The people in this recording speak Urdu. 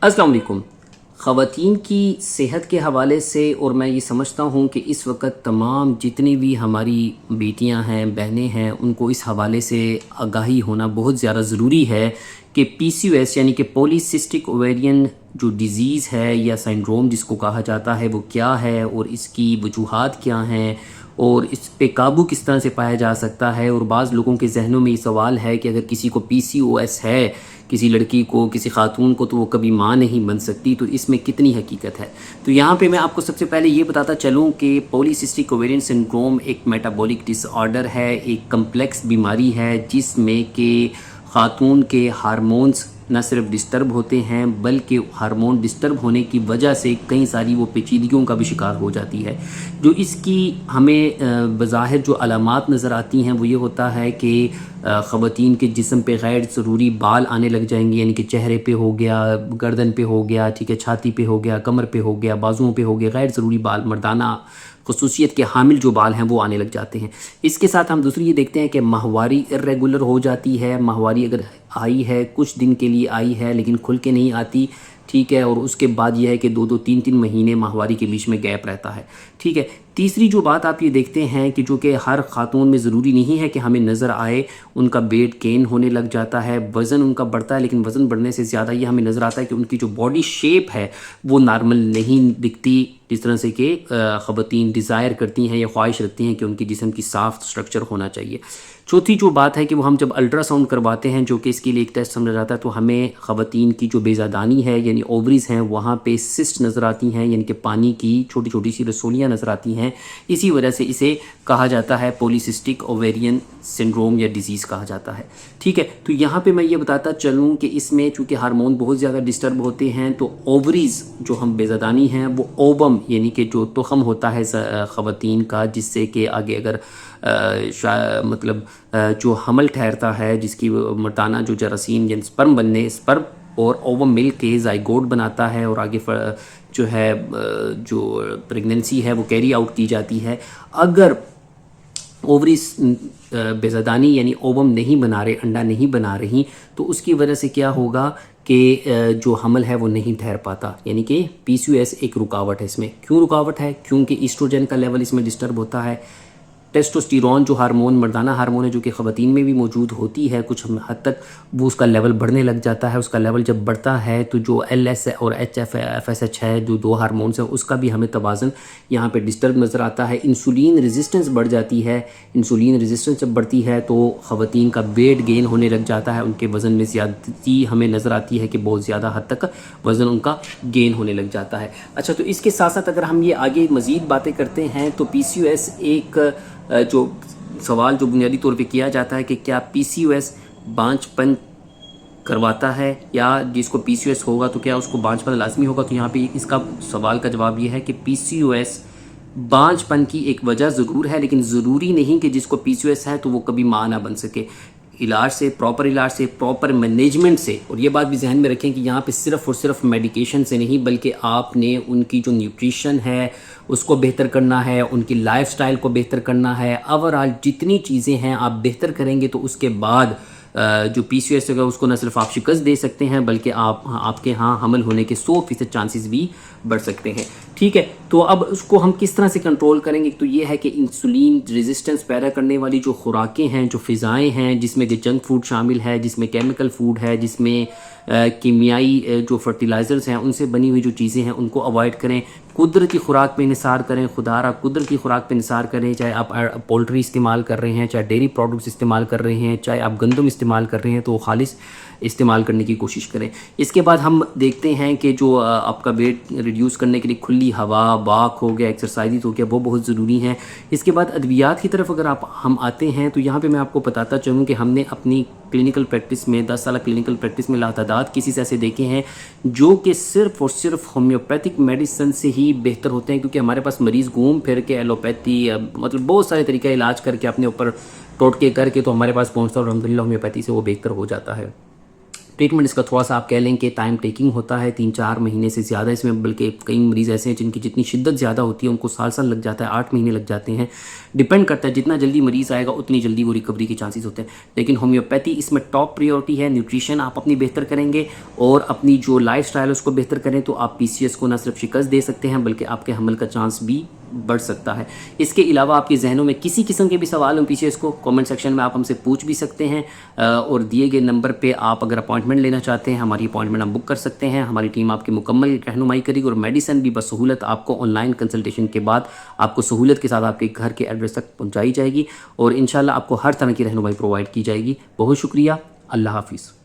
السلام علیکم۔ خواتین کی صحت کے حوالے سے اور میں یہ سمجھتا ہوں کہ اس وقت تمام جتنی بھی ہماری بیٹیاں ہیں، بہنیں ہیں، ان کو اس حوالے سے آگاہی ہونا بہت زیادہ ضروری ہے کہ پی سی او ایس یعنی کہ پولی سسٹک اوویرین جو ڈیزیز ہے یا سنڈروم جس کو کہا جاتا ہے وہ کیا ہے اور اس کی وجوہات کیا ہیں اور اس پہ قابو کس طرح سے پایا جا سکتا ہے۔ اور بعض لوگوں کے ذہنوں میں یہ سوال ہے کہ اگر کسی کو پی سی او ایس ہے، کسی لڑکی کو، کسی خاتون کو، تو وہ کبھی ماں نہیں بن سکتی، تو اس میں کتنی حقیقت ہے؟ تو یہاں پہ میں آپ کو سب سے پہلے یہ بتاتا چلوں کہ پولیسسٹک اوویرین سنڈروم ایک میٹابولک ڈس آرڈر ہے، ایک کمپلیکس بیماری ہے جس میں کہ خاتون کے ہارمونز نہ صرف ڈسٹرب ہوتے ہیں بلکہ ہارمون ڈسٹرب ہونے کی وجہ سے کئی ساری وہ پیچیدگیوں کا بھی شکار ہو جاتی ہے۔ جو اس کی ہمیں بظاہر جو علامات نظر آتی ہیں وہ یہ ہوتا ہے کہ خواتین کے جسم پہ غیر ضروری بال آنے لگ جائیں گے، یعنی کہ چہرے پہ ہو گیا، گردن پہ ہو گیا، ٹھیک ہے، چھاتی پہ ہو گیا، کمر پہ ہو گیا، بازوؤں پہ ہو گیا، غیر ضروری بال، مردانہ خصوصیت کے حامل جو بال ہیں وہ آنے لگ جاتے ہیں۔ اس کے ساتھ ہم دوسری یہ دیکھتے ہیں کہ ماہواری ارریگولر ہو جاتی ہے۔ ماہواری اگر آئی ہے، کچھ دن کے لیے آئی ہے لیکن کھل کے نہیں آتی، ٹھیک ہے، اور اس کے بعد یہ ہے کہ 2-3 مہینے ماہواری کے بیچ میں گیپ رہتا ہے، ٹھیک ہے۔ تیسری جو بات آپ یہ دیکھتے ہیں کہ جو کہ ہر خاتون میں ضروری نہیں ہے کہ ہمیں نظر آئے، ان کا ویٹ گین ہونے لگ جاتا ہے، وزن ان کا بڑھتا ہے، لیکن وزن بڑھنے سے زیادہ یہ ہمیں نظر آتا ہے کہ ان کی جو باڈی شیپ ہے وہ نارمل نہیں دکھتی، جس طرح سے کہ خواتین ڈیزائر کرتی ہیں یا خواہش رکھتی ہیں کہ ان کی جسم کی صاف سٹرکچر ہونا چاہیے۔ چوتھی جو بات ہے کہ وہ ہم جب الٹرا ساؤنڈ کرواتے ہیں، جو کہ اس کے لیے ایک ٹیسٹ سمجھا جاتا ہے، تو ہمیں خواتین کی جو بیضادانی ہے یعنی اووریز ہیں وہاں پہ سسٹ نظر آتی ہیں، یعنی کہ پانی کی چھوٹی چھوٹی سی رسولیاں نظر آتی ہیں۔ اسی وجہ سے اسے کہا جاتا ہے پولیسسٹک اوویرین سنڈروم یا ڈیزیز کہا جاتا ہے، ٹھیک ہے۔ تو یہاں پہ میں یہ بتاتا چلوں کہ اس میں چونکہ ہارمون بہت زیادہ ڈسٹرب ہوتے ہیں تو اووریز جو ہم بیضادانی ہیں وہ اوبم یعنی کہ جو تخم ہوتا ہے خواتین کا، جس سے کہ آگے اگر مطلب جو حمل ٹھہرتا ہے، جس کی مردانہ جو جراثیم یعنی سپرم بننے، سپرم اور اووم مل کے زائگوٹ بناتا ہے اور آگے جو ہے جو پریگننسی ہے وہ کیری آؤٹ کی جاتی ہے۔ اگر اووریز بیضادانی یعنی اووم نہیں بنا رہے، انڈا نہیں بنا رہی، تو اس کی وجہ سے کیا ہوگا کہ جو حمل ہے وہ نہیں ٹھہر پاتا، یعنی کہ پی سی او ایس ایک رکاوٹ ہے اس میں۔ کیوں رکاوٹ ہے؟ کیونکہ ایسٹروجن کا لیول اس میں ڈسٹرب ہوتا ہے۔ ٹیسٹوسٹیرون جو ہارمون، مردانہ ہارمون ہے، جو کہ خواتین میں بھی موجود ہوتی ہے کچھ حد تک، وہ اس کا لیول بڑھنے لگ جاتا ہے۔ اس کا لیول جب بڑھتا ہے تو جو ایل ایس اور ایف ایس ایچ ہے، جو دو ہارمونس ہیں، اس کا بھی ہمیں توازن یہاں پہ ڈسٹرب نظر آتا ہے۔ انسولین ریزسٹنس بڑھ جاتی ہے۔ انسولین ریزسٹنس جب بڑھتی ہے تو خواتین کا ویٹ گین ہونے لگ جاتا ہے، ان کے وزن میں زیادتی ہمیں نظر آتی ہے کہ بہت زیادہ حد تک وزن ان کا گین ہونے لگ جاتا ہے۔ اچھا، تو اس کے ساتھ ساتھ اگر ہم یہ آگے مزید باتیں کرتے ہیں تو پی سی او ایس ایک جو سوال جو بنیادی طور پہ کیا جاتا ہے کہ کیا پی سی او ایس بانجھ پن کرواتا ہے، یا جس کو پی سی او ایس ہوگا تو کیا اس کو بانجھ پن لازمی ہوگا؟ تو یہاں پہ اس کا سوال کا جواب یہ ہے کہ پی سی او ایس بانجھ پن کی ایک وجہ ضرور ہے، لیکن ضروری نہیں کہ جس کو پی سی او ایس ہے تو وہ کبھی ماں نہ بن سکے۔ علاج سے، پراپر علاج سے، پراپر مینجمنٹ سے، اور یہ بات بھی ذہن میں رکھیں کہ یہاں پہ صرف اور صرف میڈیکیشن سے نہیں بلکہ آپ نے ان کی جو نیوٹریشن ہے اس کو بہتر کرنا ہے، ان کی لائف سٹائل کو بہتر کرنا ہے۔ اوورآل جتنی چیزیں ہیں آپ بہتر کریں گے تو اس کے بعد جو پی سی او ایس ہوگا اس کو نہ صرف آپ شکست دے سکتے ہیں بلکہ آپ کے ہاں حمل ہونے کے 100% چانسز بھی بڑھ سکتے ہیں، ٹھیک ہے۔ تو اب اس کو ہم کس طرح سے کنٹرول کریں گے؟ تو یہ ہے کہ انسولین ریزسٹنس پیدا کرنے والی جو خوراکیں ہیں، جو فضائیں ہیں، جس میں کہ جنک فوڈ شامل ہے، جس میں کیمیکل فوڈ ہے، جس میں کیمیائی جو فرٹیلائزرز ہیں ان سے بنی ہوئی جو چیزیں ہیں ان کو اوائڈ کریں۔ قدرتی خوراک پہ انحصار کریں، خدا را قدرتی خوراک پہ انحصار کریں، چاہے آپ پولٹری استعمال کر رہے ہیں، چاہے ڈیری پروڈکٹس استعمال کر رہے ہیں، چاہے آپ گندم استعمال کر رہے ہیں، تو وہ خالص استعمال کرنے کی کوشش کریں۔ اس کے بعد ہم دیکھتے ہیں کہ جو آپ کا ویٹ ریڈیوس کرنے کے لیے کھلی ہوا، واک ہو گیا، ایکسرسائز ہو گیا، وہ بہت ضروری ہیں۔ اس کے بعد ادویات کی طرف اگر ہم آتے ہیں تو یہاں پہ میں آپ کو بتاتا چاہوں کہ ہم نے اپنی کلینکل پریکٹس میں 10 سالہ کلینکل پریکٹس میں لاتعداد کیسز ایسے دیکھے ہیں جو کہ صرف اور صرف ہومیوپیتھک میڈیسن سے ہی بہتر ہوتے ہیں، کیونکہ ہمارے پاس مریض گھوم پھر کے ایلوپیتھی مطلب بہت سارے طریقہ علاج کر کے اپنے اوپر ٹوٹکے کر کے تو ہمارے پاس پہنچتا ہے اور الحمدللہ ہومیوپیتھی سے وہ بہتر ہو جاتا ہے۔ ٹریٹمنٹ اس کا تھوڑا سا آپ کہہ لیں کہ ٹائم ٹیکنگ ہوتا ہے، 3-4 مہینے سے زیادہ اس میں، بلکہ کئی مریض ایسے ہیں جن کی جتنی شدت زیادہ ہوتی ہے ان کو سال لگ جاتا ہے، 8 مہینے لگ جاتے ہیں، ڈپینڈ کرتا ہے جتنا جلدی مریض آئے گا اتنی جلدی وہ ریکوری کے چانسز ہوتے ہیں۔ لیکن ہومیوپیتھی اس میں ٹاپ پریورٹی ہے، نیوٹریشن آپ اپنی بہتر کریں گے اور اپنی جو لائف سٹائل ہے اس کو بہتر کریں تو آپ PCOS کو نہ صرف شکست دے سکتے ہیں بلکہ آپ کے حمل کا چانس بھی بڑھ سکتا ہے۔ اس کے علاوہ آپ کے ذہنوں میں کسی قسم کے بھی سوال ہوں PCOS کو کامنٹ سیکشن میں آپ ہم سے پوچھ بھی سکتے ہیں، اور دیے گئے نمبر پہ آپ اگر اپوائنٹمنٹ لینا چاہتے ہیں ہماری اپوائنٹمنٹ ہم بک کر سکتے ہیں، ہماری ٹیم آپ کی مکمل رہنمائی کرے گی، اور میڈیسن بھی بسہولت آپ کو آن لائن کنسلٹیشن کے بعد آپ کو سہولت کے ساتھ آپ کے گھر کے ایڈریس تک پہنچائی جائے گی، اور انشاءاللہ آپ کو ہر طرح کی رہنمائی پرووائڈ کی جائے گی۔ بہت شکریہ، اللہ حافظ۔